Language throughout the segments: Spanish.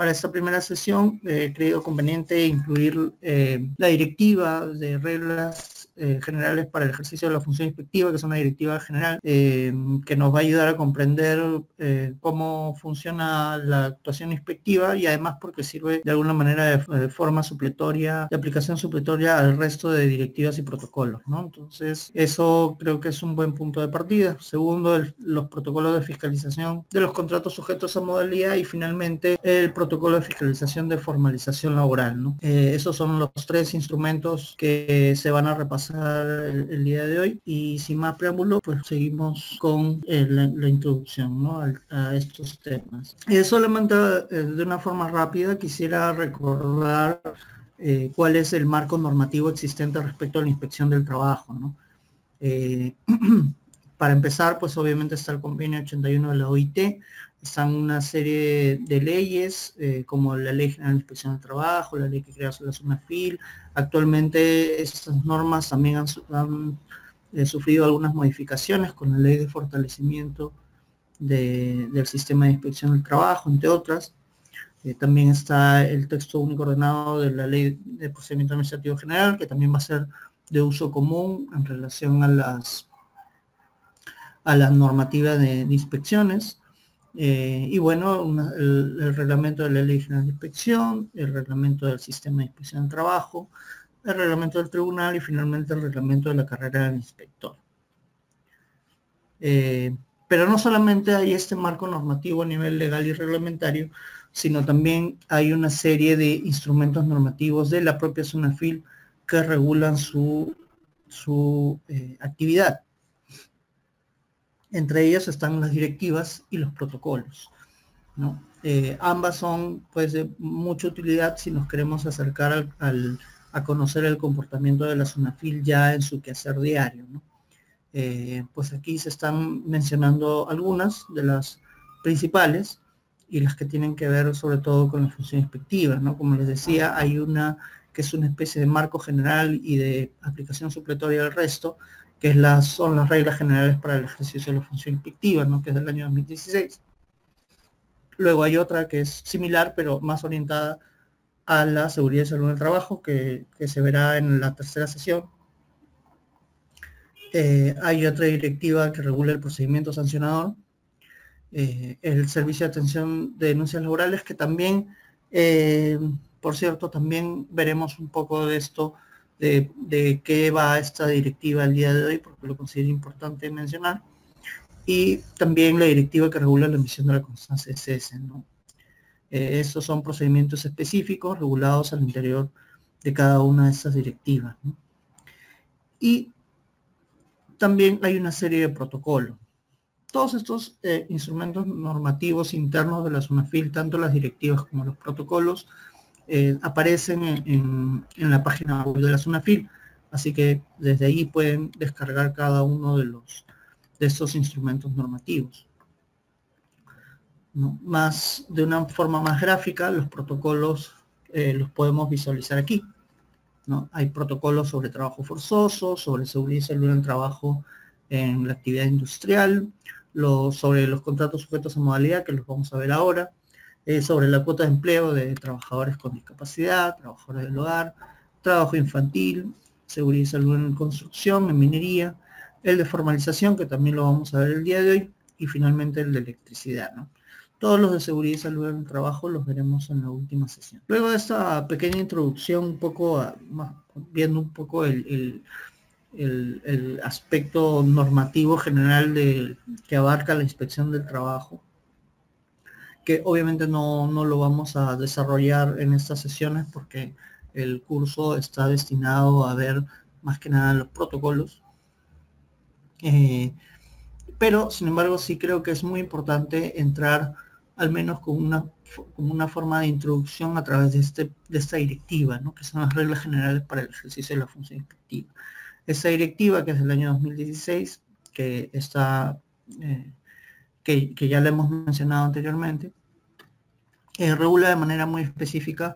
Para esta primera sesión he creído conveniente incluir la directiva de reglas generales para el ejercicio de la función inspectiva, que es una directiva general que nos va a ayudar a comprender cómo funciona la actuación inspectiva, y además porque sirve de alguna manera de forma supletoria, de aplicación supletoria al resto de directivas y protocolos, ¿no? Entonces, eso creo que es un buen punto de partida. Segundo, los protocolos de fiscalización de los contratos sujetos a modalidad, y finalmente el protocolo de fiscalización de formalización laboral, ¿no? Esos son los tres instrumentos que se van a repasar el día de hoy, y sin más preámbulo, pues seguimos con la introducción, ¿no? a estos temas. Solamente de una forma rápida quisiera recordar cuál es el marco normativo existente respecto a la inspección del trabajo, ¿no? Para empezar, pues obviamente está el convenio 81 de la OIT, están una serie de leyes, como la Ley General de Inspección del Trabajo, la ley que crea la SUNAFIL. Actualmente estas normas también han sufrido algunas modificaciones con la Ley de Fortalecimiento del Sistema de Inspección del Trabajo, entre otras. También está el texto único ordenado de la Ley de Procedimiento Administrativo General, que también va a ser de uso común en relación a la normativa de inspecciones. Y bueno, el reglamento de la Ley General de Inspección, el reglamento del Sistema de Inspección del Trabajo, el reglamento del tribunal y finalmente el reglamento de la carrera del inspector. Pero no solamente hay este marco normativo a nivel legal y reglamentario, sino también hay una serie de instrumentos normativos de la propia SUNAFIL que regulan su actividad. Entre ellas están las directivas y los protocolos, ¿no? Ambas son pues de mucha utilidad si nos queremos acercar a conocer el comportamiento de la SUNAFIL ya en su quehacer diario, ¿no? Pues aquí se están mencionando algunas de las principales y las que tienen que ver sobre todo con la función inspectiva, ¿no? Como les decía, hay una que es una especie de marco general y de aplicación supletoria del resto, que son las reglas generales para el ejercicio de la función inspectiva, ¿no? Que es del año 2016. Luego hay otra que es similar, pero más orientada a la seguridad y salud en el trabajo, que se verá en la tercera sesión. Hay otra directiva que regula el procedimiento sancionador, el servicio de atención de denuncias laborales, que también, por cierto, también veremos un poco de esto, de qué va esta directiva el día de hoy, porque lo considero importante mencionar. Y también la directiva que regula la emisión de la constancia de cese, ¿no? Estos son procedimientos específicos regulados al interior de cada una de estas directivas, ¿no? Y también hay una serie de protocolos. Todos estos instrumentos normativos internos de la SUNAFIL, tanto las directivas como los protocolos, aparecen en la página web de la SUNAFIL, así que desde ahí pueden descargar cada uno de estos instrumentos normativos, ¿no? De una forma más gráfica, los protocolos los podemos visualizar aquí, ¿no? Hay protocolos sobre trabajo forzoso, sobre seguridad y salud en el trabajo en la actividad industrial, sobre los contratos sujetos a modalidad, que los vamos a ver ahora, sobre la cuota de empleo de trabajadores con discapacidad, trabajadores del hogar, trabajo infantil, seguridad y salud en construcción, en minería, el de formalización, que también lo vamos a ver el día de hoy, y finalmente el de electricidad, ¿no? Todos los de seguridad y salud en el trabajo los veremos en la última sesión. Luego de esta pequeña introducción, un poco viendo un poco el aspecto normativo general que abarca la inspección del trabajo, que obviamente no lo vamos a desarrollar en estas sesiones porque el curso está destinado a ver más que nada los protocolos. Pero sin embargo sí creo que es muy importante entrar al menos con una forma de introducción a través de esta directiva, ¿no? Que son las reglas generales para el ejercicio de la función inspectiva. Esta directiva, que es del año 2016, que ya la hemos mencionado anteriormente, regula de manera muy específica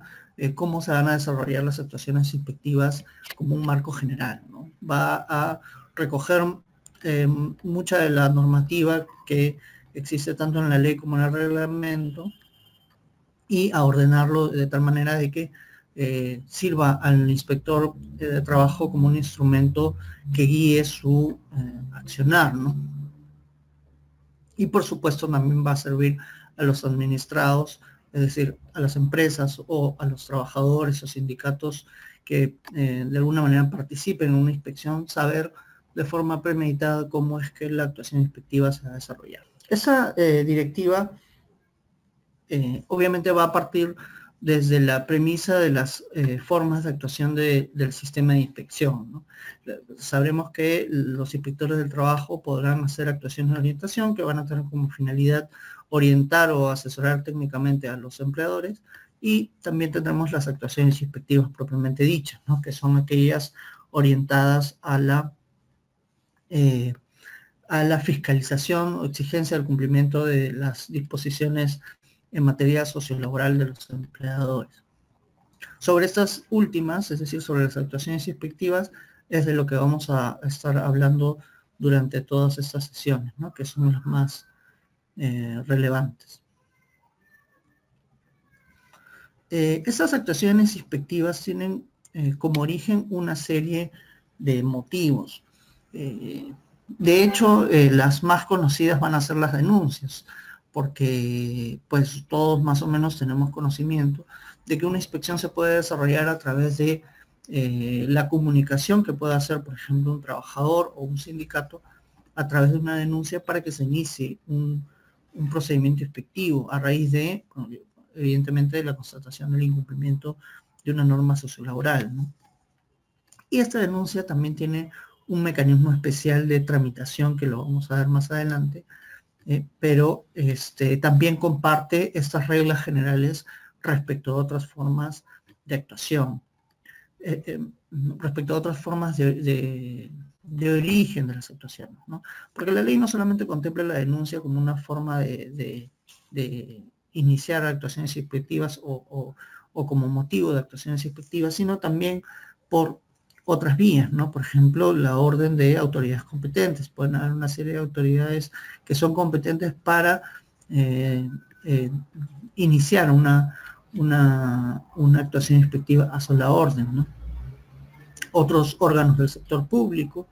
cómo se van a desarrollar las actuaciones inspectivas como un marco general, ¿no? Va a recoger mucha de la normativa que existe tanto en la ley como en el reglamento, y a ordenarlo de tal manera de que sirva al inspector de trabajo como un instrumento que guíe su accionar, ¿no? Y por supuesto también va a servir a los administrados, es decir, a las empresas o a los trabajadores o sindicatos que de alguna manera participen en una inspección, saber de forma premeditada cómo es que la actuación inspectiva se va a desarrollar. Esa directiva obviamente va a partir desde la premisa de las formas de actuación del sistema de inspección, ¿no? Sabremos que los inspectores del trabajo podrán hacer actuaciones de orientación que van a tener como finalidad orientar o asesorar técnicamente a los empleadores, y también tendremos las actuaciones inspectivas propiamente dichas, ¿no? Que son aquellas orientadas a la fiscalización o exigencia del cumplimiento de las disposiciones en materia sociolaboral de los empleadores. Sobre estas últimas, es decir, sobre las actuaciones inspectivas, es de lo que vamos a estar hablando durante todas estas sesiones, ¿no? Que son las más relevantes. Estas actuaciones inspectivas tienen como origen una serie de motivos. De hecho, las más conocidas van a ser las denuncias, porque pues todos más o menos tenemos conocimiento de que una inspección se puede desarrollar a través de la comunicación que pueda hacer, por ejemplo, un trabajador o un sindicato a través de una denuncia para que se inicie un procedimiento inspectivo a raíz de, evidentemente, de la constatación del incumplimiento de una norma sociolaboral, ¿no? Y esta denuncia también tiene un mecanismo especial de tramitación que lo vamos a ver más adelante, pero también comparte estas reglas generales respecto a otras formas de actuación, respecto a otras formas de origen de las actuaciones, ¿no? Porque la ley no solamente contempla la denuncia como una forma de iniciar actuaciones inspectivas o como motivo de actuaciones inspectivas, sino también por otras vías, ¿no? Por ejemplo, la orden de autoridades competentes. Pueden haber una serie de autoridades que son competentes para iniciar una actuación inspectiva a sola orden, ¿no? Otros órganos del sector público,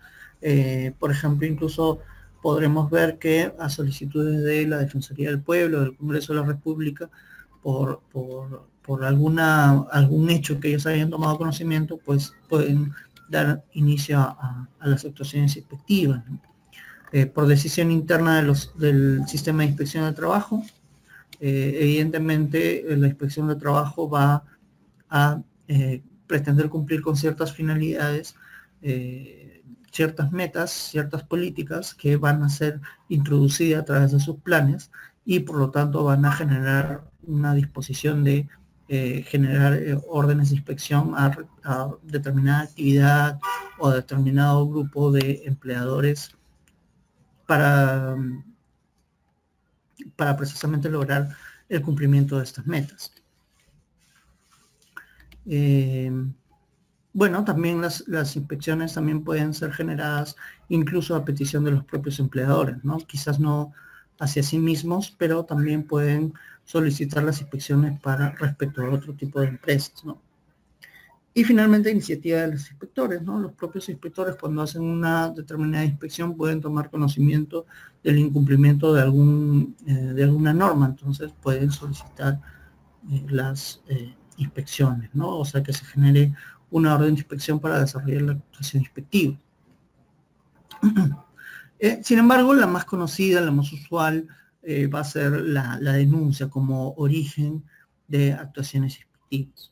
por ejemplo, incluso podremos ver que a solicitudes de la Defensoría del Pueblo, del Congreso de la República, por algún hecho que ellos hayan tomado conocimiento, pues pueden dar inicio a las actuaciones inspectivas, ¿no? Por decisión interna del sistema de inspección de trabajo, evidentemente la inspección de trabajo va a pretender cumplir con ciertas finalidades, ciertas metas, ciertas políticas que van a ser introducidas a través de sus planes, y por lo tanto van a generar una disposición de generar órdenes de inspección a determinada actividad o a determinado grupo de empleadores para precisamente lograr el cumplimiento de estas metas. Bueno, también las inspecciones también pueden ser generadas incluso a petición de los propios empleadores, ¿no? Quizás no hacia sí mismos, pero también pueden solicitar las inspecciones respecto a otro tipo de empresas, ¿no? Y finalmente, iniciativa de los inspectores, ¿no? Los propios inspectores, cuando hacen una determinada inspección, pueden tomar conocimiento del incumplimiento de alguna norma, entonces pueden solicitar las inspecciones, ¿no? O sea, que se genere una orden de inspección para desarrollar la actuación inspectiva. Sin embargo, la más conocida, la más usual, va a ser la denuncia como origen de actuaciones inspectivas.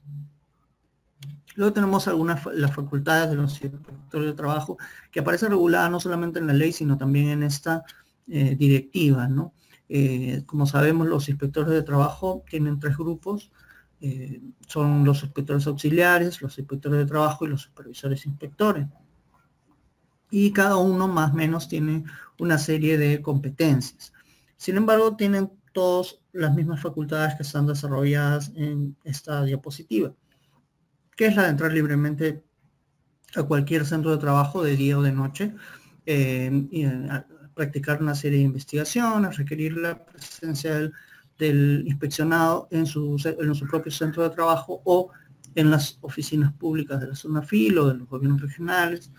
Luego tenemos las facultades de los inspectores de trabajo, que aparecen reguladas no solamente en la ley, sino también en esta directiva, ¿no? Como sabemos, los inspectores de trabajo tienen 3 grupos. Son los inspectores auxiliares, los inspectores de trabajo y los supervisores inspectores. Y cada uno más o menos tiene una serie de competencias. Sin embargo, tienen todos las mismas facultades que están desarrolladas en esta diapositiva, que es la de entrar libremente a cualquier centro de trabajo de día o de noche, y practicar una serie de investigaciones, requerir la presencia del del inspeccionado en su propio centro de trabajo o en las oficinas públicas de la zona FIL o de los gobiernos regionales,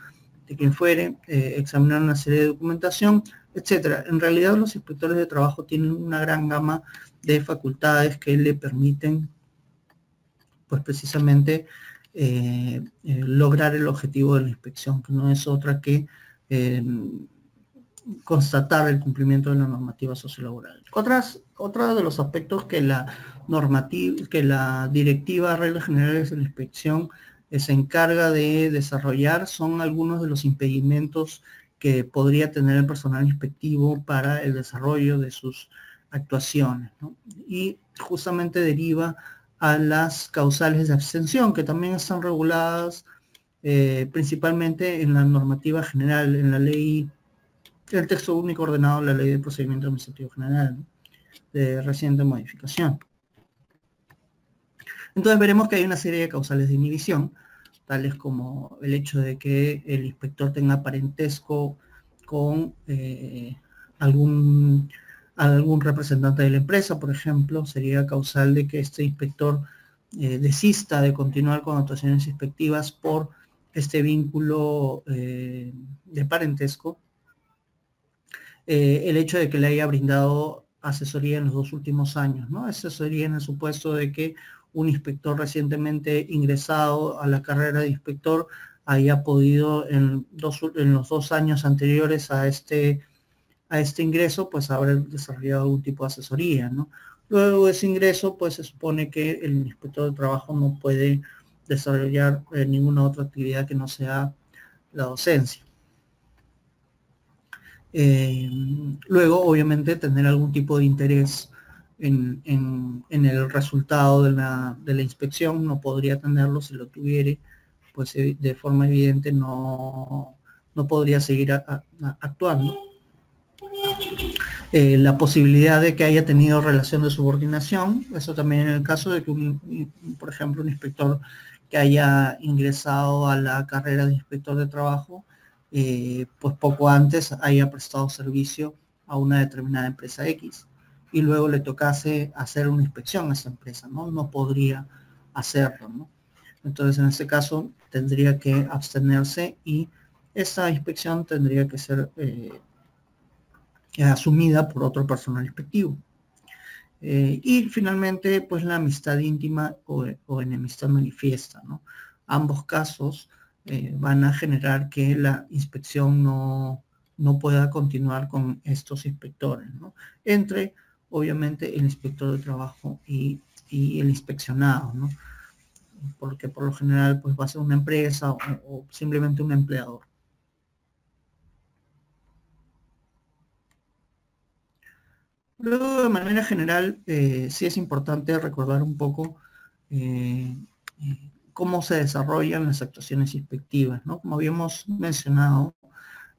de quien fuere, examinar una serie de documentación, etcétera. En realidad los inspectores de trabajo tienen una gran gama de facultades que le permiten, pues precisamente, lograr el objetivo de la inspección, que no es otra que constatar el cumplimiento de la normativa sociolaboral. Otro de los aspectos que la directiva Reglas Generales de la Inspección se encarga de desarrollar son algunos de los impedimentos que podría tener el personal inspectivo para el desarrollo de sus actuaciones, ¿no? Y justamente deriva a las causales de abstención, que también están reguladas principalmente en la normativa general, en la ley, el texto único ordenado de la Ley de Procedimiento Administrativo General, ¿no?, de reciente modificación. Entonces veremos que hay una serie de causales de inhibición, tales como el hecho de que el inspector tenga parentesco con algún representante de la empresa, por ejemplo, sería causal de que este inspector desista de continuar con actuaciones inspectivas por este vínculo de parentesco. El hecho de que le haya brindado asesoría en los 2 últimos años, ¿no? Asesoría en el supuesto de que un inspector recientemente ingresado a la carrera de inspector haya podido en los 2 años anteriores a este ingreso, pues haber desarrollado algún tipo de asesoría, ¿no? Luego de ese ingreso, pues se supone que el inspector de trabajo no puede desarrollar ninguna otra actividad que no sea la docencia. Luego, obviamente, tener algún tipo de interés en el resultado de la inspección, no podría tenerlo. Si lo tuviere, pues de forma evidente no podría seguir actuando. La posibilidad de que haya tenido relación de subordinación, eso también en el caso de que, por ejemplo, un inspector que haya ingresado a la carrera de inspector de trabajo, pues poco antes haya prestado servicio a una determinada empresa X y luego le tocase hacer una inspección a esa empresa, ¿no? No podría hacerlo, ¿no? Entonces, en este caso, tendría que abstenerse y esa inspección tendría que ser asumida por otro personal inspectivo. Y finalmente, pues la amistad íntima o enemistad manifiesta, ¿no? Ambos casos van a generar que la inspección no pueda continuar con estos inspectores, ¿no? Entre, obviamente, el inspector de trabajo y el inspeccionado, ¿no? Porque por lo general, pues va a ser una empresa o simplemente un empleador. Luego, de manera general, sí es importante recordar un poco cómo se desarrollan las actuaciones inspectivas, ¿no? Como habíamos mencionado,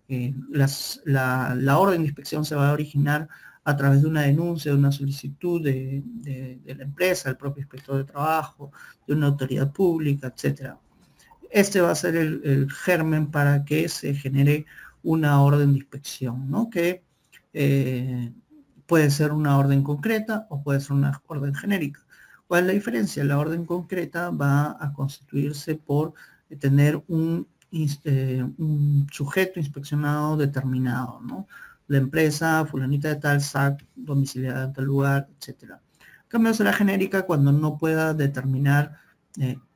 la orden de inspección se va a originar a través de una denuncia, de una solicitud de la empresa, del propio inspector de trabajo, de una autoridad pública, etcétera. Este va a ser el germen para que se genere una orden de inspección, ¿no? Que puede ser una orden concreta o puede ser una orden genérica. ¿Cuál es la diferencia? La orden concreta va a constituirse por tener un sujeto inspeccionado determinado, ¿no? La empresa fulanita de tal, SAC, domiciliada en tal lugar, etcétera. En cambio, será genérica cuando no pueda determinar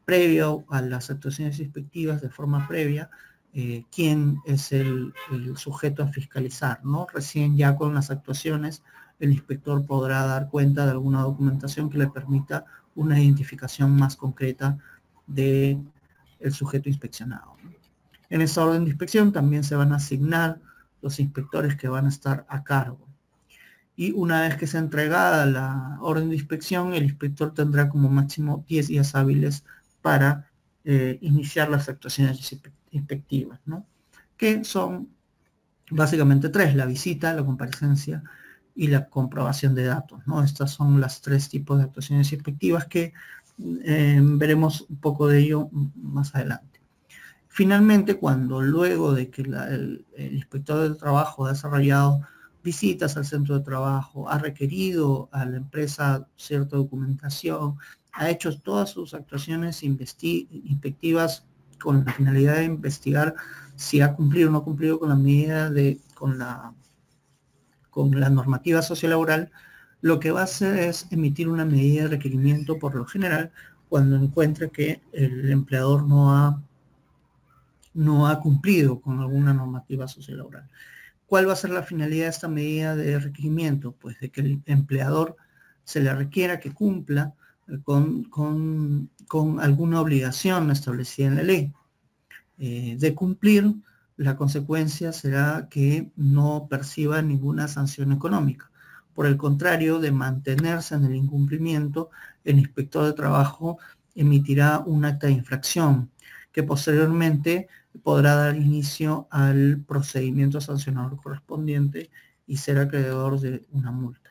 previo a las actuaciones inspectivas, de forma previa, quién es el sujeto a fiscalizar, ¿no? Recién ya con las actuaciones, el inspector podrá dar cuenta de alguna documentación que le permita una identificación más concreta del sujeto inspeccionado, ¿no? En esta orden de inspección también se van a asignar los inspectores que van a estar a cargo. Y una vez que sea entregada la orden de inspección, el inspector tendrá como máximo 10 días hábiles para iniciar las actuaciones inspectivas, ¿no? Que son básicamente 3: la visita, la comparecencia y la comprobación de datos, ¿no? Estas son las 3 tipos de actuaciones inspectivas que veremos un poco de ello más adelante. Finalmente, cuando luego de que el inspector de trabajo ha desarrollado visitas al centro de trabajo, ha requerido a la empresa cierta documentación, ha hecho todas sus actuaciones inspectivas con la finalidad de investigar si ha cumplido o no cumplido con la medida con la normativa sociolaboral, lo que va a hacer es emitir una medida de requerimiento por lo general cuando encuentre que el empleador no ha cumplido con alguna normativa sociolaboral. ¿Cuál va a ser la finalidad de esta medida de requerimiento? Pues de que el empleador se le requiera que cumpla con alguna obligación establecida en la ley. De cumplir, la consecuencia será que no perciba ninguna sanción económica. Por el contrario, de mantenerse en el incumplimiento, el inspector de trabajo emitirá un acta de infracción que posteriormente podrá dar inicio al procedimiento sancionador correspondiente y ser acreedor de una multa.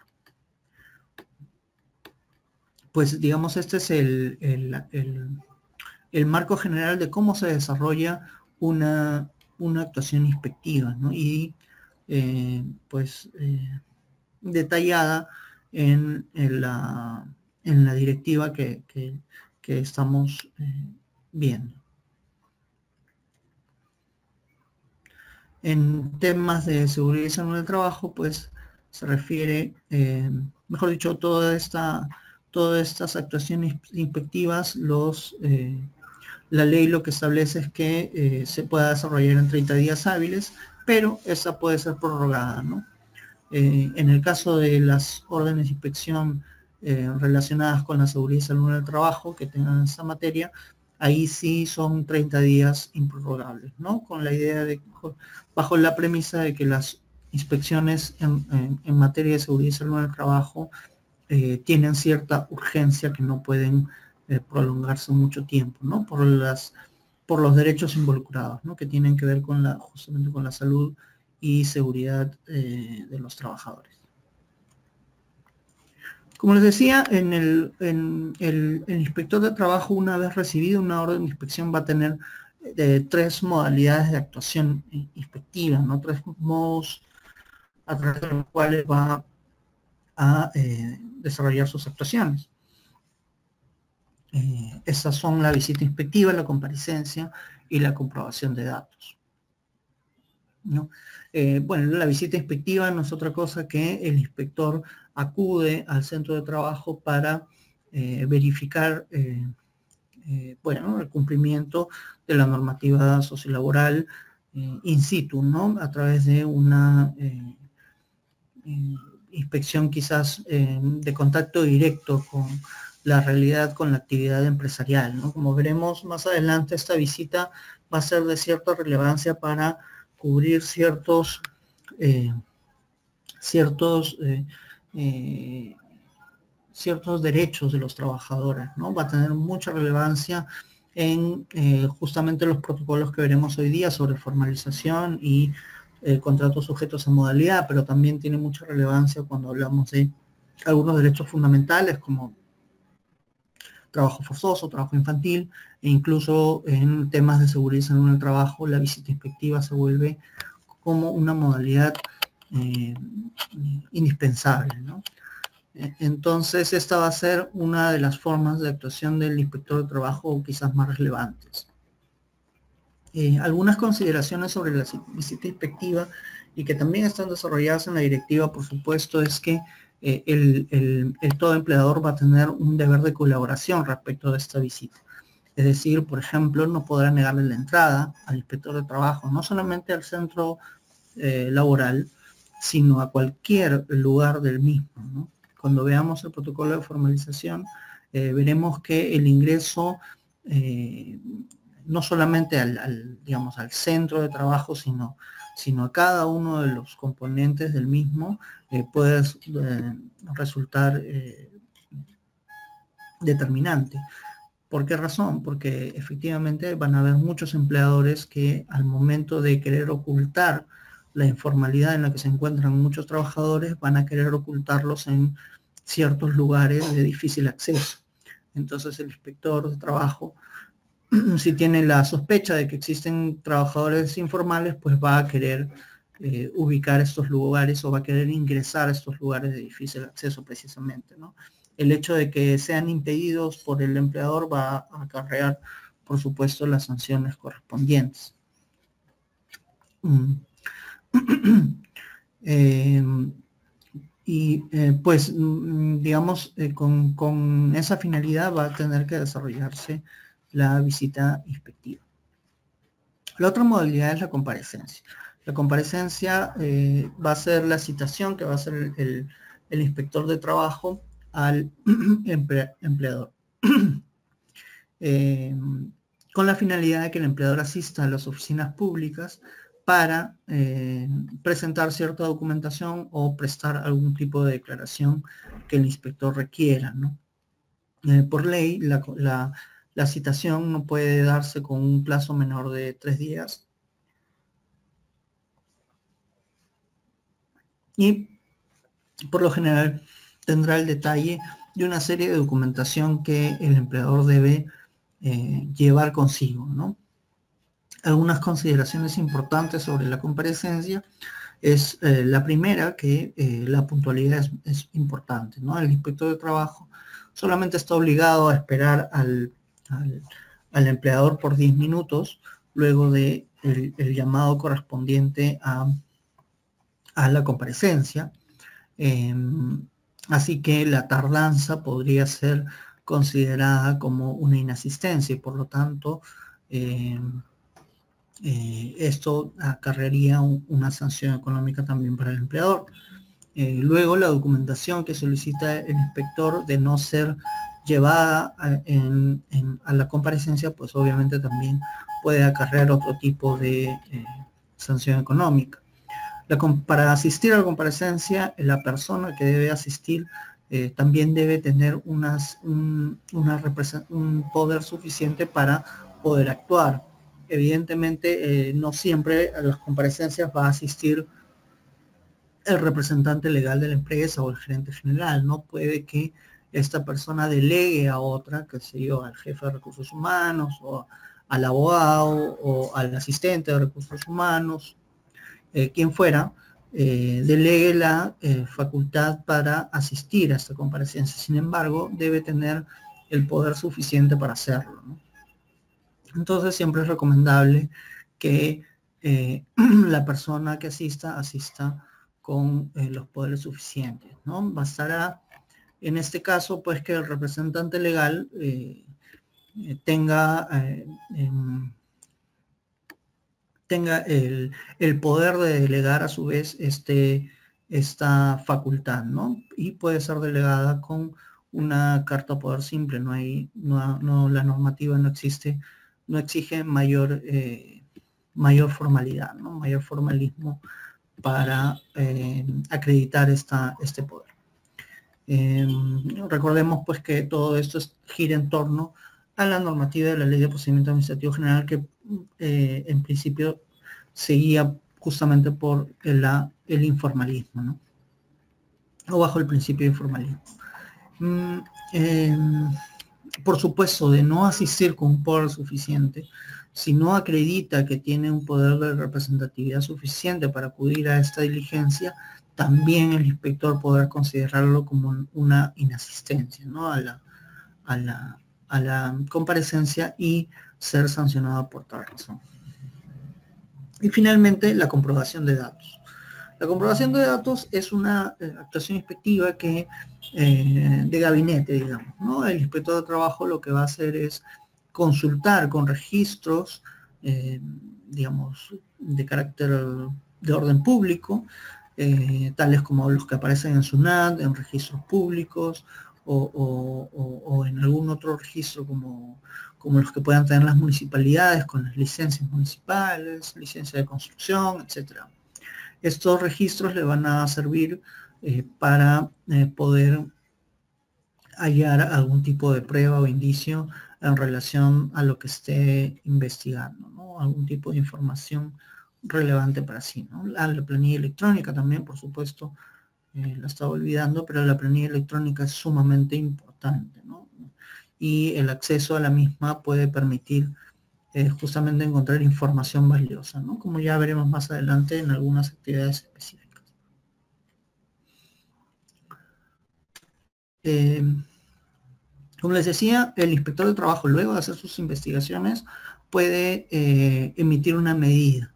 Pues digamos, este es el marco general de cómo se desarrolla una actuación inspectiva, ¿no? Y detallada en la directiva que estamos viendo. En temas de seguridad y salud del trabajo, pues se refiere, mejor dicho, todas estas actuaciones inspectivas, la ley lo que establece es que se pueda desarrollar en 30 días hábiles, pero esa puede ser prorrogada, ¿no? En el caso de las órdenes de inspección relacionadas con la seguridad y salud del trabajo que tengan esa materia, ahí sí son 30 días improrrogables, ¿no? Con la idea de, bajo la premisa de que las inspecciones en materia de seguridad y salud del trabajo tienen cierta urgencia que no pueden prolongarse mucho tiempo, ¿no? Por los derechos involucrados, ¿no? Que tienen que ver justamente con la salud y seguridad de los trabajadores. Como les decía, el inspector de trabajo, una vez recibido una orden de inspección, va a tener tres modalidades de actuación inspectiva, ¿no? Tres modos a través de los cuales va a desarrollar sus actuaciones. Esas son la visita inspectiva, la comparecencia y la comprobación de datos, ¿no? Bueno, la visita inspectiva no es otra cosa que el inspector acude al centro de trabajo para verificar bueno, el cumplimiento de la normativa sociolaboral in situ, ¿no? A través de una inspección quizás de contacto directo con la realidad, con la actividad empresarial, ¿no? Como veremos más adelante, esta visita va a ser de cierta relevancia para cubrir ciertos derechos de los trabajadores, ¿no? Va a tener mucha relevancia en justamente los protocolos que veremos hoy día sobre formalización y contratos sujetos a modalidad, pero también tiene mucha relevancia cuando hablamos de algunos derechos fundamentales como trabajo forzoso, trabajo infantil, e incluso en temas de seguridad y salud en el trabajo, la visita inspectiva se vuelve como una modalidad indispensable, ¿no? Entonces, esta va a ser una de las formas de actuación del inspector de trabajo quizás más relevantes. Algunas consideraciones sobre la visita inspectiva y que también están desarrolladas en la directiva, por supuesto, es que todo empleador va a tener un deber de colaboración respecto de esta visita. Es decir, por ejemplo, no podrá negarle la entrada al inspector de trabajo, no solamente al centro laboral, sino a cualquier lugar del mismo, ¿no? Cuando veamos el protocolo de formalización, veremos que el ingreso no solamente digamos, al centro de trabajo, sino a cada uno de los componentes del mismo puede resultar determinante. ¿Por qué razón? Porque efectivamente van a haber muchos empleadores que al momento de querer ocultar la informalidad en la que se encuentran muchos trabajadores, van a querer ocultarlos en ciertos lugares de difícil acceso. Entonces el inspector de trabajo, si tiene la sospecha de que existen trabajadores informales, pues va a querer ubicar estos lugares o va a querer ingresar a estos lugares de difícil acceso precisamente, ¿no? El hecho de que sean impedidos por el empleador va a acarrear, por supuesto, las sanciones correspondientes. Pues, digamos, con esa finalidad va a tener que desarrollarse la visita inspectiva. La otra modalidad es la comparecencia. La comparecencia va a ser la citación que va a hacer el inspector de trabajo al empleador. Con la finalidad de que el empleador asista a las oficinas públicas para presentar cierta documentación o prestar algún tipo de declaración que el inspector requiera, ¿no? Por ley, la citación no puede darse con un plazo menor de 3 días. Y por lo general tendrá el detalle de una serie de documentación que el empleador debe llevar consigo, ¿no? Algunas consideraciones importantes sobre la comparecencia es la primera, que la puntualidad es importante, ¿no? El inspector de trabajo solamente está obligado a esperar al empleador por 10 minutos luego de el llamado correspondiente a la comparecencia. Así que la tardanza podría ser considerada como una inasistencia y por lo tanto esto acarrearía una sanción económica también para el empleador. Luego la documentación que solicita el inspector de no ser llevada a la comparecencia, pues obviamente también puede acarrear otro tipo de sanción económica. Para asistir a la comparecencia, la persona que debe asistir también debe tener un poder suficiente para poder actuar. Evidentemente, no siempre a las comparecencias va a asistir el representante legal de la empresa o el gerente general, ¿no? Puede que esta persona delegue a otra, que sé yo, al jefe de recursos humanos o al abogado o al asistente de recursos humanos, quien fuera, delegue la facultad para asistir a esta comparecencia. Sin embargo, debe tener el poder suficiente para hacerlo, ¿no? Entonces siempre es recomendable que la persona que asista con los poderes suficientes, ¿no? Bastará en este caso pues que el representante legal tenga el poder de delegar a su vez esta facultad, ¿no? Y puede ser delegada con una carta poder simple, la normativa no exige mayor formalidad, ¿no? Mayor formalismo para acreditar este poder. Recordemos pues que todo esto gira en torno a la normativa de la Ley de Procedimiento Administrativo General que en principio seguía justamente por el informalismo, ¿no? O bajo el principio de informalismo. Por supuesto, de no asistir con un poder suficiente, si no acredita que tiene un poder de representatividad suficiente para acudir a esta diligencia, también el inspector podrá considerarlo como una inasistencia, ¿no? a la comparecencia y ser sancionado por tal razón. Y finalmente, la comprobación de datos. La comprobación de datos es una actuación inspectiva que de gabinete, digamos, ¿no? El inspector de trabajo lo que va a hacer es consultar con registros, digamos, de carácter de orden público, tales como los que aparecen en SUNAT, en registros públicos, o en algún otro registro como los que puedan tener las municipalidades con las licencias municipales, licencia de construcción, etcétera. Estos registros le van a servir para poder hallar algún tipo de prueba o indicio en relación a lo que esté investigando, ¿no? Algún tipo de información relevante para sí, ¿no? La planilla electrónica también, por supuesto, la estaba olvidando, pero la planilla electrónica es sumamente importante, ¿no? Y el acceso a la misma puede permitir justamente encontrar información valiosa, ¿no? Como ya veremos más adelante en algunas actividades específicas. Como les decía, el inspector de trabajo, luego de hacer sus investigaciones, puede emitir una medida.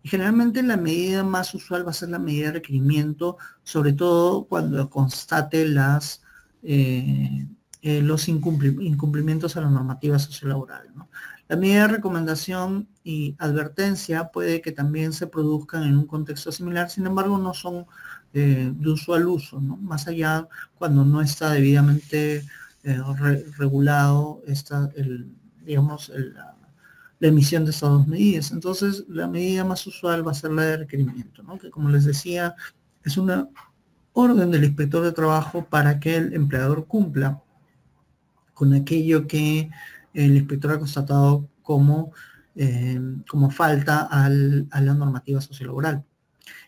Y generalmente la medida más usual va a ser la medida de requerimiento, sobre todo cuando constate los incumplimientos a la normativa sociolaboral, ¿no? La medida de recomendación y advertencia puede que también se produzcan en un contexto similar, sin embargo no son de usual uso, ¿no? Más allá cuando no está debidamente regulado la emisión de estas dos medidas. Entonces, la medida más usual va a ser la de requerimiento, ¿no? Que como les decía, es una orden del inspector de trabajo para que el empleador cumpla con aquello que el inspector ha constatado como falta a la normativa sociolaboral.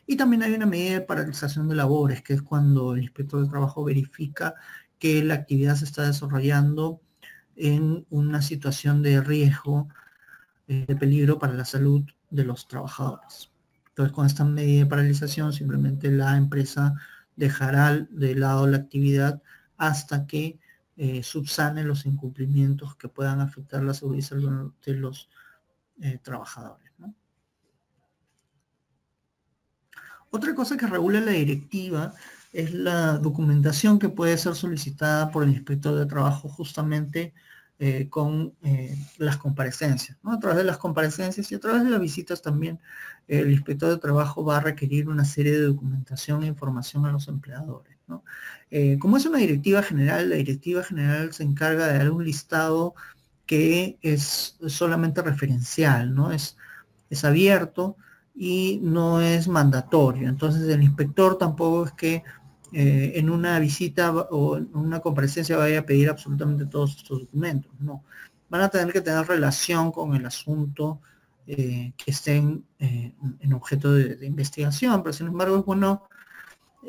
Y también hay una medida de paralización de labores, que es cuando el inspector de trabajo verifica que la actividad se está desarrollando en una situación de riesgo, de peligro para la salud de los trabajadores. Entonces, con esta medida de paralización, simplemente la empresa dejará de lado la actividad hasta que subsane los incumplimientos que puedan afectar la seguridad y salud de los trabajadores, ¿no? Otra cosa que regula la directiva es la documentación que puede ser solicitada por el inspector de trabajo justamente con las comparecencias, ¿no? A través de las comparecencias y a través de las visitas también, el inspector de trabajo va a requerir una serie de documentación e información a los empleadores, ¿no? Como es una directiva general, la directiva general se encarga de dar un listado que es solamente referencial, ¿no? Es abierto y no es mandatorio. Entonces el inspector tampoco es que en una visita o en una comparecencia vaya a pedir absolutamente todos estos documentos, no. Van a tener que tener relación con el asunto que estén en objeto de investigación, pero sin embargo es bueno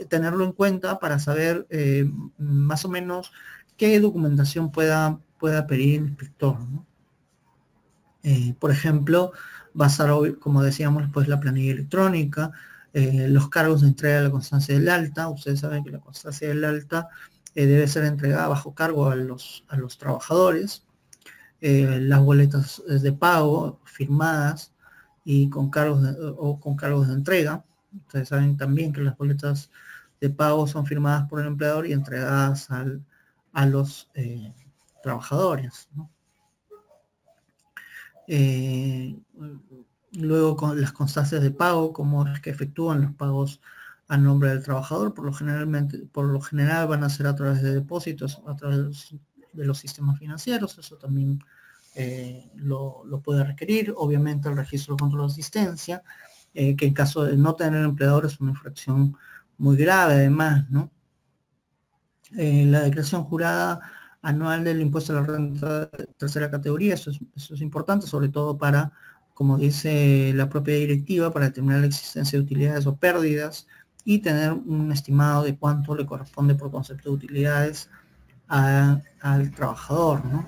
tenerlo en cuenta para saber más o menos qué documentación pueda pedir el inspector, ¿no? Por ejemplo, va a estar, como decíamos, pues la planilla electrónica, los cargos de entrega de la constancia del alta. Ustedes saben que la constancia del alta debe ser entregada bajo cargo a los trabajadores. Las boletas de pago firmadas y con cargos de entrega. Ustedes saben también que las boletas de pago son firmadas por el empleador y entregadas a los trabajadores, ¿no? Luego con las constancias de pago, como es que efectúan los pagos a nombre del trabajador, por lo general van a ser a través de depósitos, a través de los sistemas financieros. Eso también lo puede requerir. Obviamente el registro de control de asistencia, que en caso de no tener empleador es una infracción muy grave además, ¿no? La declaración jurada anual del impuesto a la renta de tercera categoría, eso es importante, sobre todo para, como dice la propia directiva, para determinar la existencia de utilidades o pérdidas y tener un estimado de cuánto le corresponde por concepto de utilidades al trabajador, ¿no?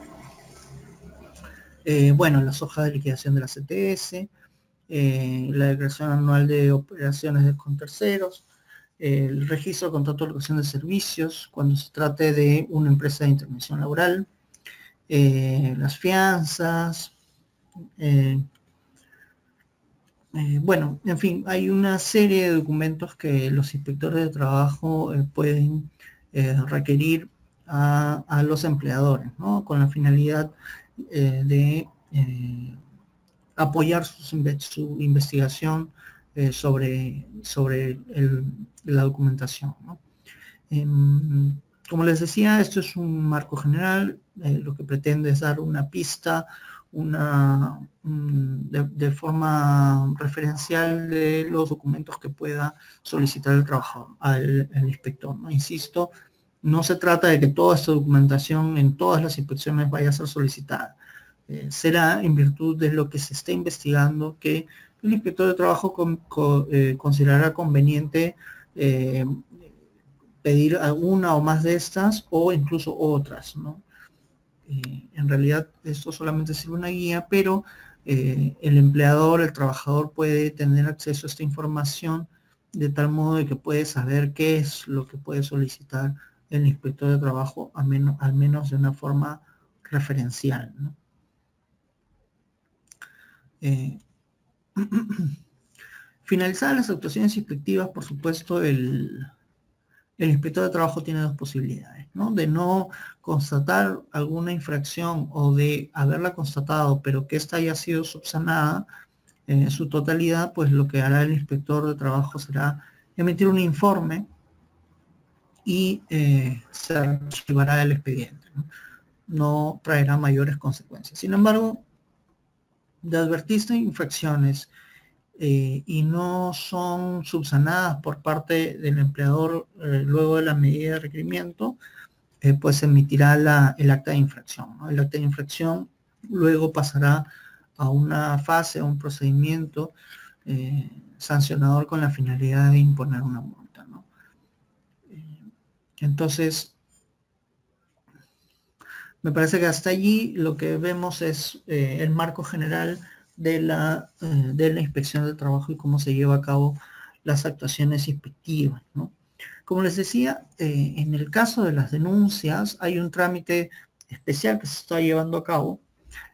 Bueno, las hojas de liquidación de la CTS, la declaración anual de operaciones con terceros, el registro de contrato de locación de servicios cuando se trate de una empresa de intervención laboral, las fianzas, bueno, en fin, hay una serie de documentos que los inspectores de trabajo pueden requerir a los empleadores, ¿no? Con la finalidad de apoyar su investigación sobre la documentación, ¿no? Como les decía, esto es un marco general, lo que pretende es dar una pista, de forma referencial de los documentos que pueda solicitar el trabajador al inspector, ¿no? Insisto, no se trata de que toda esta documentación en todas las inspecciones vaya a ser solicitada. Será en virtud de lo que se esté investigando que el inspector de trabajo considerará conveniente pedir una o más de estas o incluso otras, ¿no? En realidad esto solamente sirve una guía, pero el empleador, el trabajador puede tener acceso a esta información de tal modo de que puede saber qué es lo que puede solicitar el inspector de trabajo, al menos de una forma referencial, ¿no? Finalizadas las actuaciones inspectivas, por supuesto, el inspector de trabajo tiene dos posibilidades, ¿no? De no constatar alguna infracción o de haberla constatado, pero que ésta haya sido subsanada en su totalidad, pues lo que hará el inspector de trabajo será emitir un informe y se archivará el expediente, ¿no? No traerá mayores consecuencias. Sin embargo, de advertirse infracciones y no son subsanadas por parte del empleador luego de la medida de requerimiento, pues se emitirá el acta de infracción, ¿no? El acta de infracción luego pasará a una fase, a un procedimiento sancionador con la finalidad de imponer una multa, ¿no? Entonces, me parece que hasta allí lo que vemos es el marco general de la inspección de trabajo y cómo se lleva a cabo las actuaciones inspectivas, ¿no? Como les decía, en el caso de las denuncias hay un trámite especial que se está llevando a cabo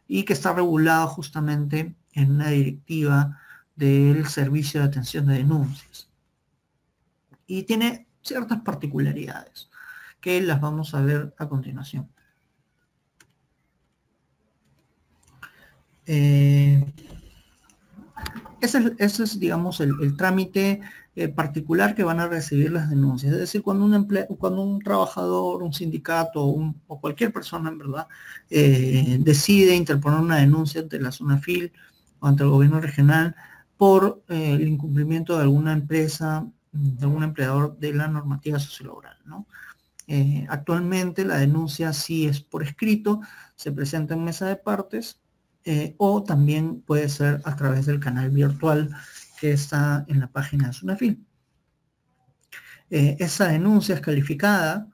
y que está regulado justamente en una directiva del Servicio de Atención de Denuncias. Y tiene ciertas particularidades que las vamos a ver a continuación. Ese es, digamos, el trámite particular que van a recibir las denuncias. Es decir, cuando un trabajador, un sindicato o cualquier persona, en verdad, decide interponer una denuncia ante la SUNAFIL o ante el gobierno regional por el incumplimiento de alguna empresa, de algún empleador de la normativa sociolaboral, ¿no? Actualmente la denuncia sí es por escrito, se presenta en mesa de partes, o también puede ser a través del canal virtual que está en la página de SUNAFIL. Esa denuncia es calificada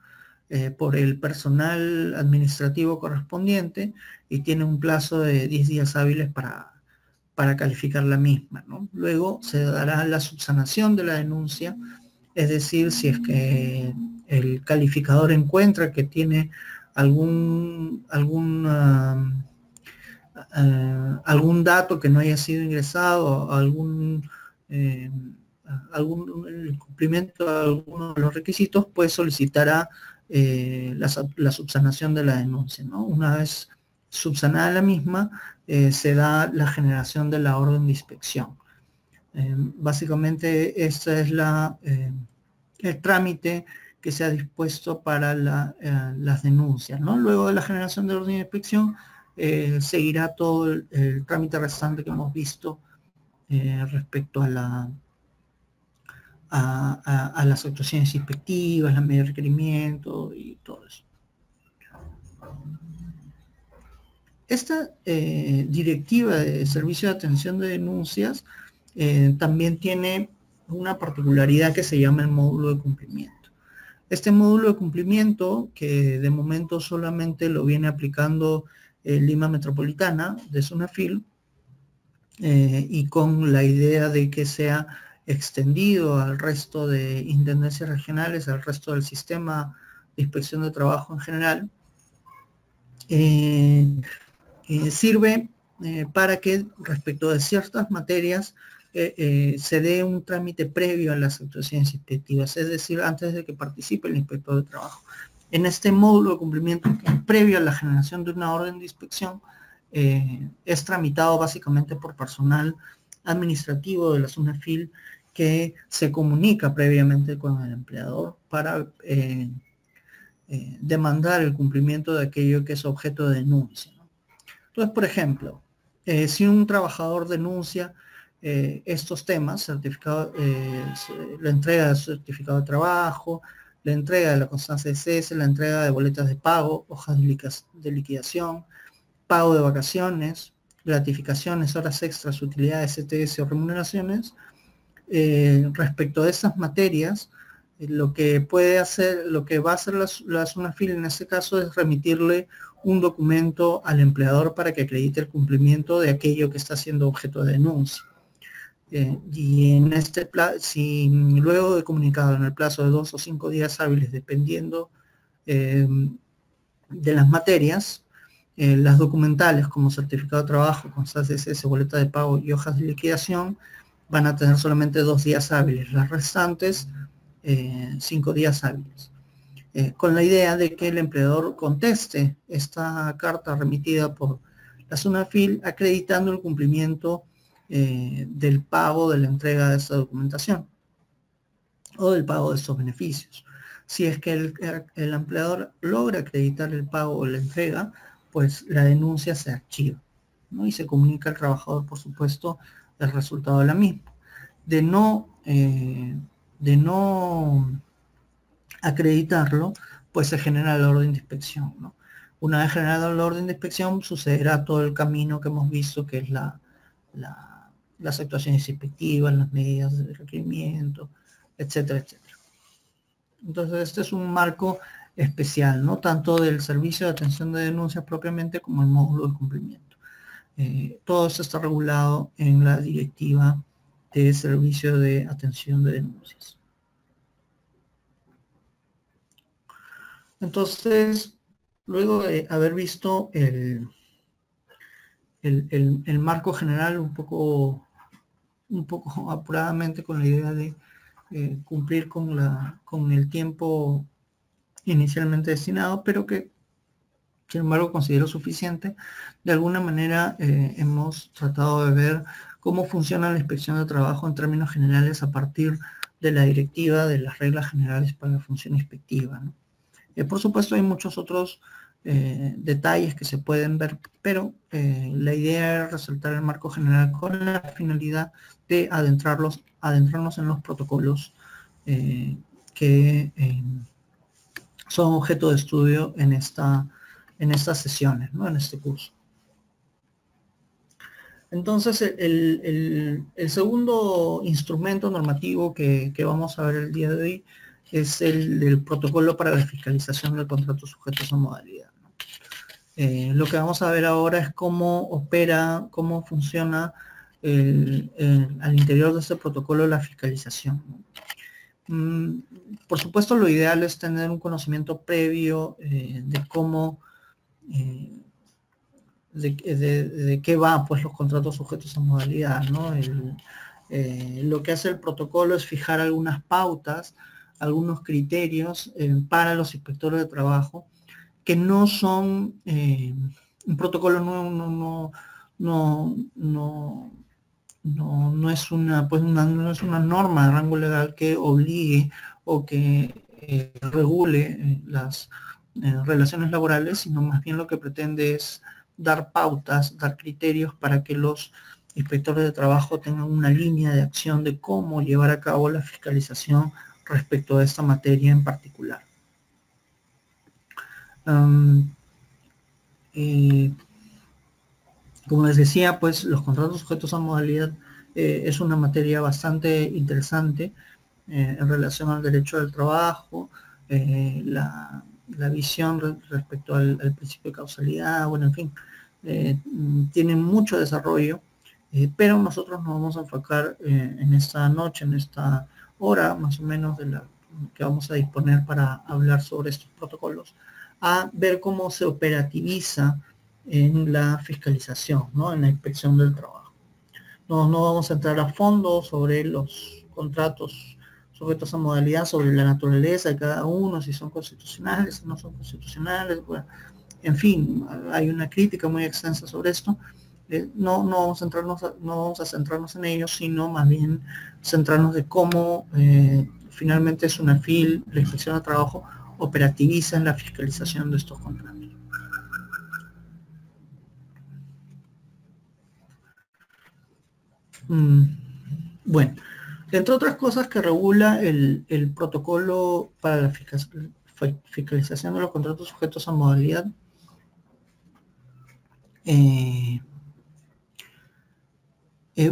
por el personal administrativo correspondiente y tiene un plazo de 10 días hábiles para calificar la misma, ¿no? Luego se dará la subsanación de la denuncia, es decir, si es que el calificador encuentra que tiene algún dato que no haya sido ingresado, algún incumplimiento de alguno de los requisitos, pues solicitará la subsanación de la denuncia, ¿no? Una vez subsanada la misma, se da la generación de la orden de inspección. Básicamente, este es el trámite que se ha dispuesto para las denuncias, ¿no? Luego de la generación de orden de inspección, seguirá todo el trámite restante que hemos visto respecto a las actuaciones inspectivas, la medida de requerimiento y todo eso. Esta directiva de servicio de atención de denuncias también tiene una particularidad que se llama el módulo de cumplimiento. Este módulo de cumplimiento, que de momento solamente lo viene aplicando Lima Metropolitana de SUNAFIL, y con la idea de que sea extendido al resto de intendencias regionales, al resto del sistema de inspección de trabajo en general, sirve para que respecto de ciertas materias se dé un trámite previo a las actuaciones inspectivas, es decir, antes de que participe el inspector de trabajo. En este módulo de cumplimiento, previo a la generación de una orden de inspección, es tramitado básicamente por personal administrativo de la SUNAFIL que se comunica previamente con el empleador para demandar el cumplimiento de aquello que es objeto de denuncia, ¿no? Entonces, por ejemplo, si un trabajador denuncia estos temas, la entrega del certificado de trabajo, la entrega de la constancia de cese, la entrega de boletas de pago, hojas de liquidación, pago de vacaciones, gratificaciones, horas extras, utilidades, ETS o remuneraciones, respecto de esas materias, Lo que puede hacer, lo que va a hacer la SUNAFIL en este caso es remitirle un documento al empleador para que acredite el cumplimiento de aquello que está siendo objeto de denuncia. Y en este plazo, si luego de comunicado en el plazo de 2 o 5 días hábiles, dependiendo de las materias, las documentales como certificado de trabajo, constancia de cese, boleta de pago y hojas de liquidación van a tener solamente 2 días hábiles, las restantes 5 días hábiles, con la idea de que el empleador conteste esta carta remitida por la SUNAFIL acreditando el cumplimiento del pago de la entrega de esta documentación o del pago de estos beneficios. Si es que el empleador logra acreditar el pago o la entrega, pues la denuncia se archiva, ¿no? Y se comunica al trabajador, por supuesto, el resultado de la misma. De no acreditarlo, pues se genera la orden de inspección, ¿no? Una vez generada la orden de inspección, sucederá todo el camino que hemos visto, que es las actuaciones inspectivas, las medidas de requerimiento, etcétera, etcétera. Entonces, este es un marco especial, ¿no? Tanto del servicio de atención de denuncias propiamente como el módulo de cumplimiento. Todo esto está regulado en la directiva de servicio de atención de denuncias. Entonces, luego de haber visto el marco general un poco apuradamente, con la idea de cumplir con el tiempo inicialmente destinado, pero que sin embargo considero suficiente, de alguna manera hemos tratado de ver cómo funciona la inspección de trabajo en términos generales a partir de la directiva de las reglas generales para la función inspectiva, ¿no? Por supuesto hay muchos otros detalles que se pueden ver, pero la idea es resaltar el marco general con la finalidad de adentrarnos en los protocolos que son objeto de estudio en estas sesiones, ¿no? En este curso. Entonces, el segundo instrumento normativo que vamos a ver el día de hoy es el del protocolo para la fiscalización de contratos sujetos a modalidad, ¿no? Lo que vamos a ver ahora es cómo opera, cómo funciona al interior de este protocolo la fiscalización, ¿no? Por supuesto, lo ideal es tener un conocimiento previo de cómo, de qué va pues los contratos sujetos a modalidad, ¿no? Lo que hace el protocolo es fijar algunas pautas, algunos criterios para los inspectores de trabajo, que no son, un protocolo no es no es una norma de rango legal que obligue o que regule las relaciones laborales, sino más bien lo que pretende es dar pautas, dar criterios para que los inspectores de trabajo tengan una línea de acción de cómo llevar a cabo la fiscalización respecto a esta materia en particular. Como les decía, pues los contratos sujetos a modalidad es una materia bastante interesante en relación al derecho del trabajo, la visión respecto al principio de causalidad, bueno, en fin, tiene mucho desarrollo, pero nosotros nos vamos a enfocar en esta noche, en esta hora más o menos de la que vamos a disponer para hablar sobre estos protocolos, a ver cómo se operativiza en la fiscalización, ¿no? En la inspección del trabajo. No vamos a entrar a fondo sobre los contratos sujetos a modalidad, sobre la naturaleza de cada uno, si son constitucionales, si no son constitucionales, bueno, en fin, hay una crítica muy extensa sobre esto. No vamos a centrarnos en ello, sino más bien centrarnos de cómo finalmente SUNAFIL, la inspección de trabajo, operativiza en la fiscalización de estos contratos. Bueno, entre otras cosas que regula el protocolo para la fiscalización de los contratos sujetos a modalidad,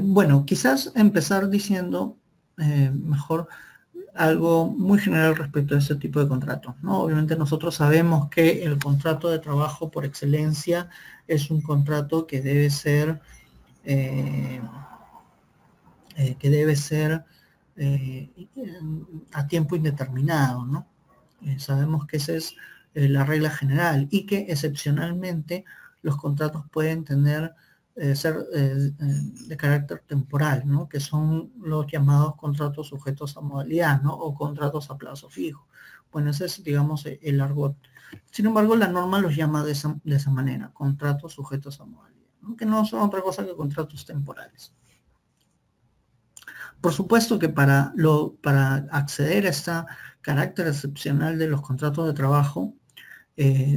bueno, quizás empezar diciendo mejor algo muy general respecto a este tipo de contratos, ¿no? Obviamente nosotros sabemos que el contrato de trabajo por excelencia es un contrato que debe ser eh, eh, a tiempo indeterminado, ¿no? Sabemos que esa es la regla general y que excepcionalmente los contratos pueden ser de carácter temporal, ¿no? Que son los llamados contratos sujetos a modalidad, ¿no? O contratos a plazo fijo. Bueno, ese es, digamos, el argot. Sin embargo, la norma los llama de esa manera, contratos sujetos a modalidad, ¿no? Que no son otra cosa que contratos temporales. Por supuesto que para acceder a este carácter excepcional de los contratos de trabajo,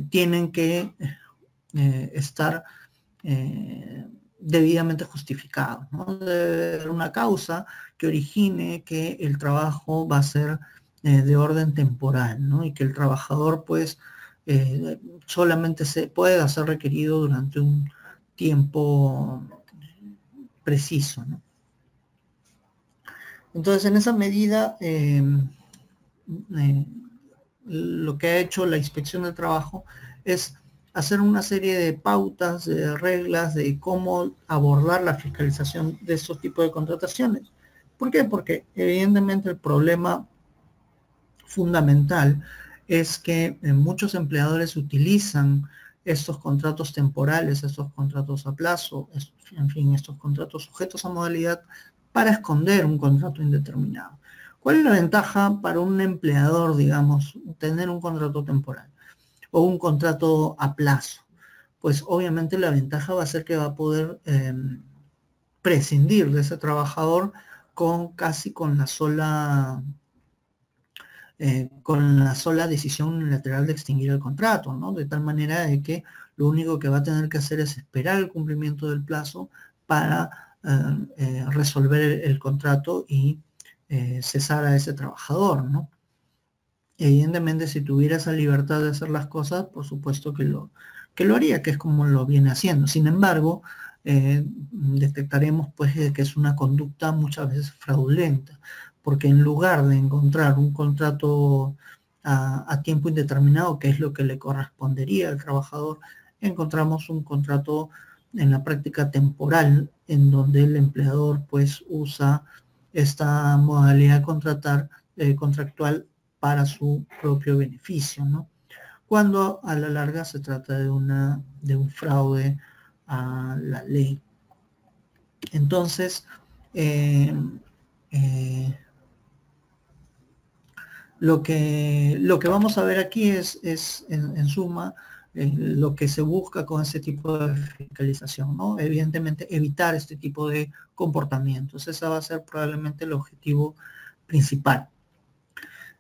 tienen que estar debidamente justificados, ¿no? Debe haber una causa que origine que el trabajo va a ser de orden temporal, ¿no? Y que el trabajador, pues, solamente se pueda ser requerido durante un tiempo preciso, ¿no? Entonces, en esa medida, lo que ha hecho la inspección de trabajo es hacer una serie de pautas, de reglas de cómo abordar la fiscalización de estos tipos de contrataciones. ¿Por qué? Porque evidentemente el problema fundamental es que muchos empleadores utilizan estos contratos temporales, estos contratos a plazo, en fin, estos contratos sujetos a modalidad para esconder un contrato indeterminado. ¿Cuál es la ventaja para un empleador, digamos, tener un contrato temporal o un contrato a plazo? Pues obviamente la ventaja va a ser que va a poder prescindir de ese trabajador casi con la sola decisión unilateral de extinguir el contrato, ¿no? De tal manera de que lo único que va a tener que hacer es esperar el cumplimiento del plazo para resolver el contrato y cesar a ese trabajador, ¿no? Evidentemente, si tuviera esa libertad de hacer las cosas, por supuesto que lo haría, que es como lo viene haciendo. Sin embargo, detectaremos pues que es una conducta muchas veces fraudulenta, porque en lugar de encontrar un contrato a tiempo indeterminado, que es lo que le correspondería al trabajador, encontramos un contrato en la práctica temporal, en donde el empleador pues usa esta modalidad contractual para su propio beneficio, ¿no? Cuando a la larga se trata de un fraude a la ley. Entonces, lo que vamos a ver aquí es en suma, lo que se busca con este tipo de fiscalización, ¿no? Evidentemente, evitar este tipo de comportamientos. Ese va a ser probablemente el objetivo principal.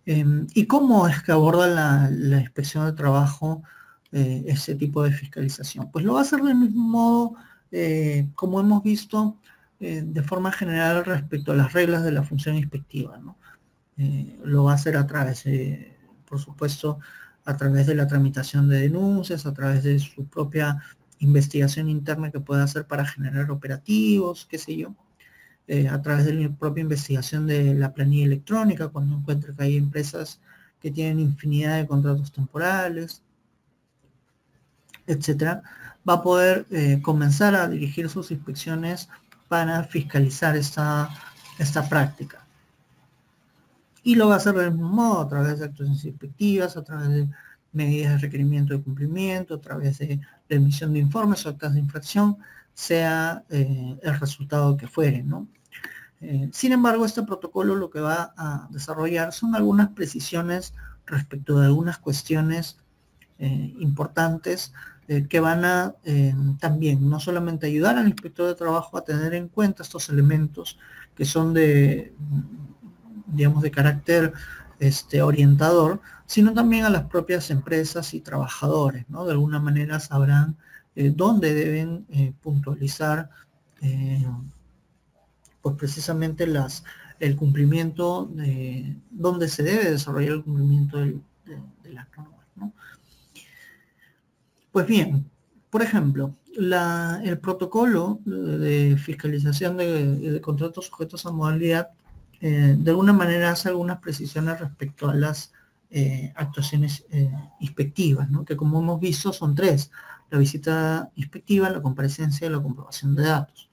¿Y cómo es que aborda la inspección de trabajo ese tipo de fiscalización? Pues lo va a hacer del mismo modo, como hemos visto, de forma general respecto a las reglas de la función inspectiva, ¿no? Lo va a hacer a través, por supuesto, a través de la tramitación de denuncias, a través de su propia investigación interna que pueda hacer para generar operativos, qué sé yo. A través de la propia investigación de la planilla electrónica, cuando encuentre que hay empresas que tienen infinidad de contratos temporales, etcétera, va a poder comenzar a dirigir sus inspecciones para fiscalizar esta práctica. Y lo va a hacer del mismo modo, a través de actuaciones inspectivas, a través de medidas de requerimiento de cumplimiento, a través de la emisión de informes o actas de infracción, sea el resultado que fuere, ¿no? Sin embargo, este protocolo lo que va a desarrollar son algunas precisiones respecto de algunas cuestiones importantes que van a también no solamente ayudar al inspector de trabajo a tener en cuenta estos elementos que son digamos, de carácter orientador, sino también a las propias empresas y trabajadores, ¿no? De alguna manera sabrán dónde deben puntualizar pues precisamente el cumplimiento, donde se debe desarrollar el cumplimiento de las normas, ¿no? Pues bien, por ejemplo, el protocolo de fiscalización de contratos sujetos a modalidad de alguna manera hace algunas precisiones respecto a las actuaciones inspectivas, ¿no? Que como hemos visto son tres: la visita inspectiva, la comparecencia y la comprobación de datos.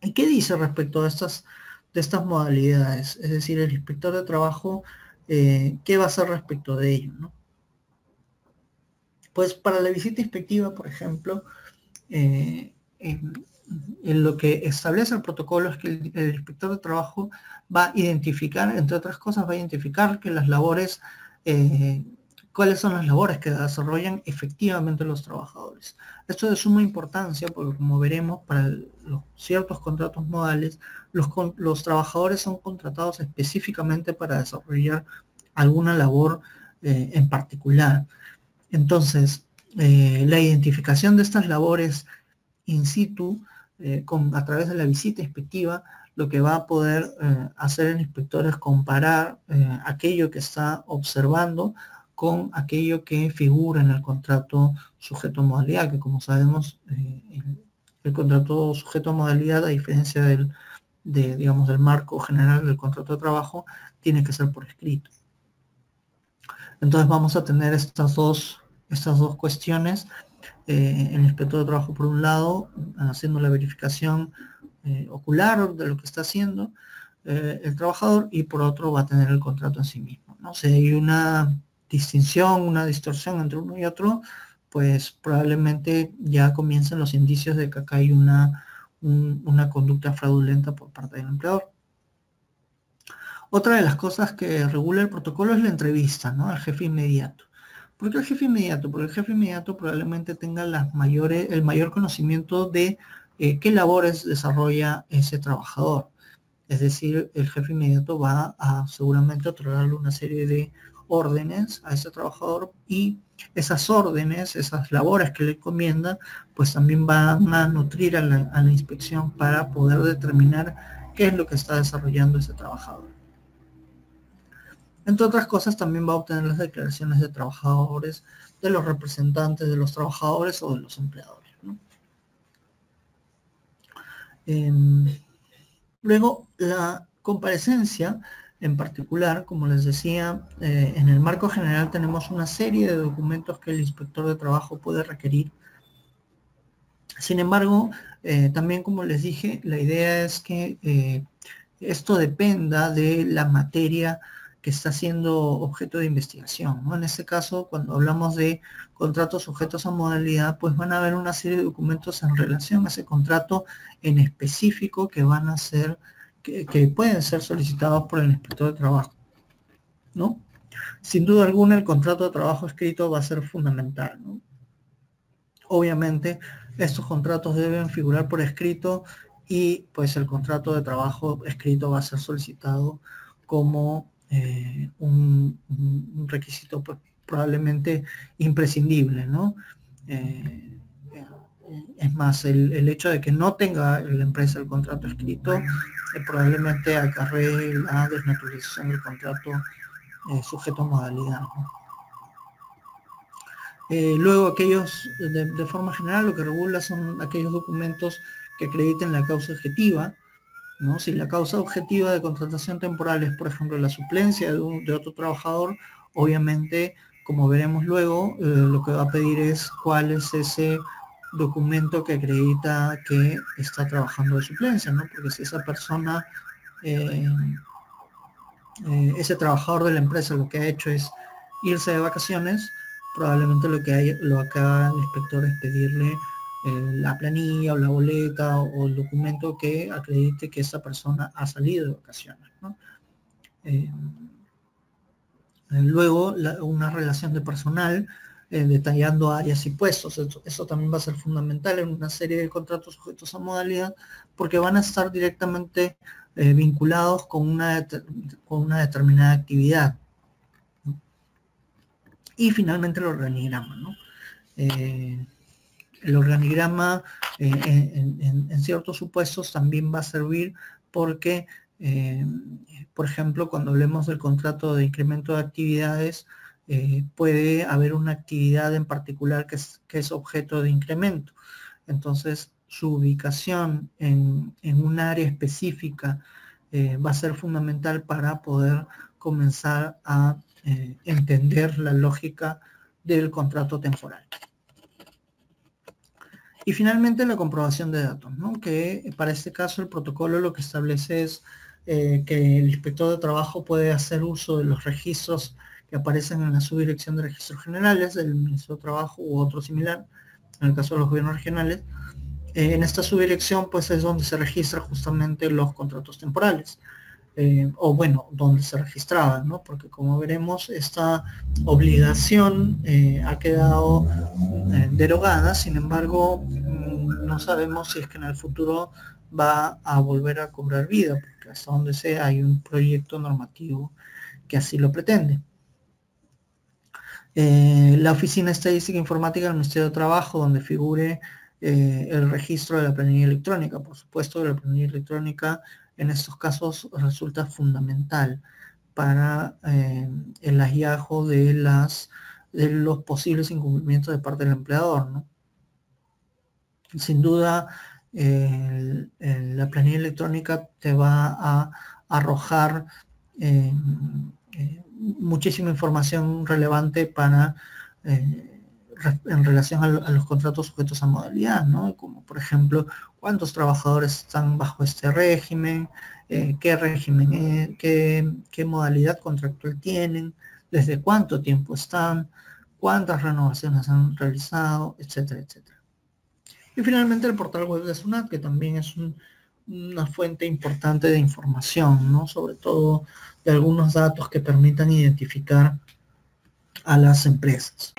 ¿Y qué dice respecto de estas modalidades? Es decir, el inspector de trabajo, ¿qué va a hacer respecto de ello, ¿no? Pues para la visita inspectiva, por ejemplo, en lo que establece el protocolo es que el inspector de trabajo va a identificar, entre otras cosas, va a identificar que las labores, cuáles son las labores que desarrollan efectivamente los trabajadores. Esto es de suma importancia porque, como veremos, para los ciertos contratos modales, los trabajadores son contratados específicamente para desarrollar alguna labor en particular. Entonces, la identificación de estas labores in situ, a través de la visita inspectiva, lo que va a poder hacer el inspector es comparar aquello que está observando con aquello que figura en el contrato sujeto a modalidad, que como sabemos, el contrato sujeto a modalidad, a diferencia digamos, del marco general del contrato de trabajo, tiene que ser por escrito. Entonces vamos a tener estas dos cuestiones. El inspector de trabajo, por un lado, haciendo la verificación ocular de lo que está haciendo el trabajador, y por otro va a tener el contrato en sí mismo, ¿no? Si hay una distinción, una distorsión entre uno y otro, pues probablemente ya comiencen los indicios de que acá hay una conducta fraudulenta por parte del empleador. Otra de las cosas que regula el protocolo es la entrevista, ¿no?, al jefe inmediato. ¿Por qué el jefe inmediato? Porque el jefe inmediato probablemente tenga el mayor conocimiento de qué labores desarrolla ese trabajador. Es decir, el jefe inmediato va a seguramente otorgarle una serie de órdenes a ese trabajador, y esas órdenes, esas labores que le encomienda, pues también van a nutrir a la inspección para poder determinar qué es lo que está desarrollando ese trabajador. Entre otras cosas, también va a obtener las declaraciones de trabajadores, de los representantes de los trabajadores o de los empleadores, ¿no? Luego, la comparecencia, en particular, como les decía, en el marco general tenemos una serie de documentos que el inspector de trabajo puede requerir. Sin embargo, también, como les dije, la idea es que esto dependa de la materia que está siendo objeto de investigación, ¿no? En este caso, cuando hablamos de contratos sujetos a modalidad, pues van a haber una serie de documentos en relación a ese contrato en específico que van a ser, que pueden ser solicitados por el inspector de trabajo, ¿no? Sin duda alguna, el contrato de trabajo escrito va a ser fundamental, ¿no? Obviamente, estos contratos deben figurar por escrito, y pues el contrato de trabajo escrito va a ser solicitado como un requisito probablemente imprescindible, ¿no? Es más, el hecho de que no tenga la empresa el contrato escrito probablemente acarree la desnaturalización del contrato sujeto a modalidad, ¿no? Luego, aquellos, de forma general, lo que regula son aquellos documentos que acrediten la causa objetiva, ¿no? Si la causa objetiva de contratación temporal es, por ejemplo, la suplencia de otro trabajador, obviamente, como veremos luego, lo que va a pedir es cuál es ese documento que acredita que está trabajando de suplencia, ¿no? Porque si esa persona, ese trabajador de la empresa, lo que ha hecho es irse de vacaciones, probablemente lo que haga el inspector es pedirle la planilla o la boleta o el documento que acredite que esa persona ha salido de vacaciones, ¿no? Luego, una relación de personal detallando áreas y puestos. Eso también va a ser fundamental en una serie de contratos sujetos a modalidad, porque van a estar directamente vinculados con una determinada actividad, ¿no? Y finalmente el organigrama, ¿no? El organigrama en ciertos supuestos también va a servir porque, por ejemplo, cuando hablemos del contrato de incremento de actividades, puede haber una actividad en particular que es objeto de incremento. Entonces, su ubicación en un área específica va a ser fundamental para poder comenzar a entender la lógica del contrato temporal. Y finalmente la comprobación de datos, ¿no? Que para este caso el protocolo lo que establece es que el inspector de trabajo puede hacer uso de los registros que aparecen en la subdirección de registros generales del Ministerio de Trabajo u otro similar, en el caso de los gobiernos regionales. En esta subdirección pues es donde se registran justamente los contratos temporales. O bueno, donde se registraba, ¿no? Porque como veremos, esta obligación ha quedado derogada, sin embargo, no sabemos si es que en el futuro va a volver a cobrar vida, porque hasta donde sea hay un proyecto normativo que así lo pretende. La Oficina Estadística Informática del Ministerio de Trabajo, donde figure el registro de la planilla electrónica. Por supuesto, la planilla electrónica en estos casos resulta fundamental para el hallazgo de los posibles incumplimientos de parte del empleador, ¿no? Sin duda, la planilla electrónica te va a arrojar muchísima información relevante para en relación a los contratos sujetos a modalidad, ¿no? Como por ejemplo, cuántos trabajadores están bajo este régimen, qué régimen es, qué modalidad contractual tienen, desde cuánto tiempo están, cuántas renovaciones han realizado, etcétera, etcétera. Y finalmente el portal web de SUNAT, que también es una fuente importante de información, ¿no? Sobre todo de algunos datos que permitan identificar a las empresas.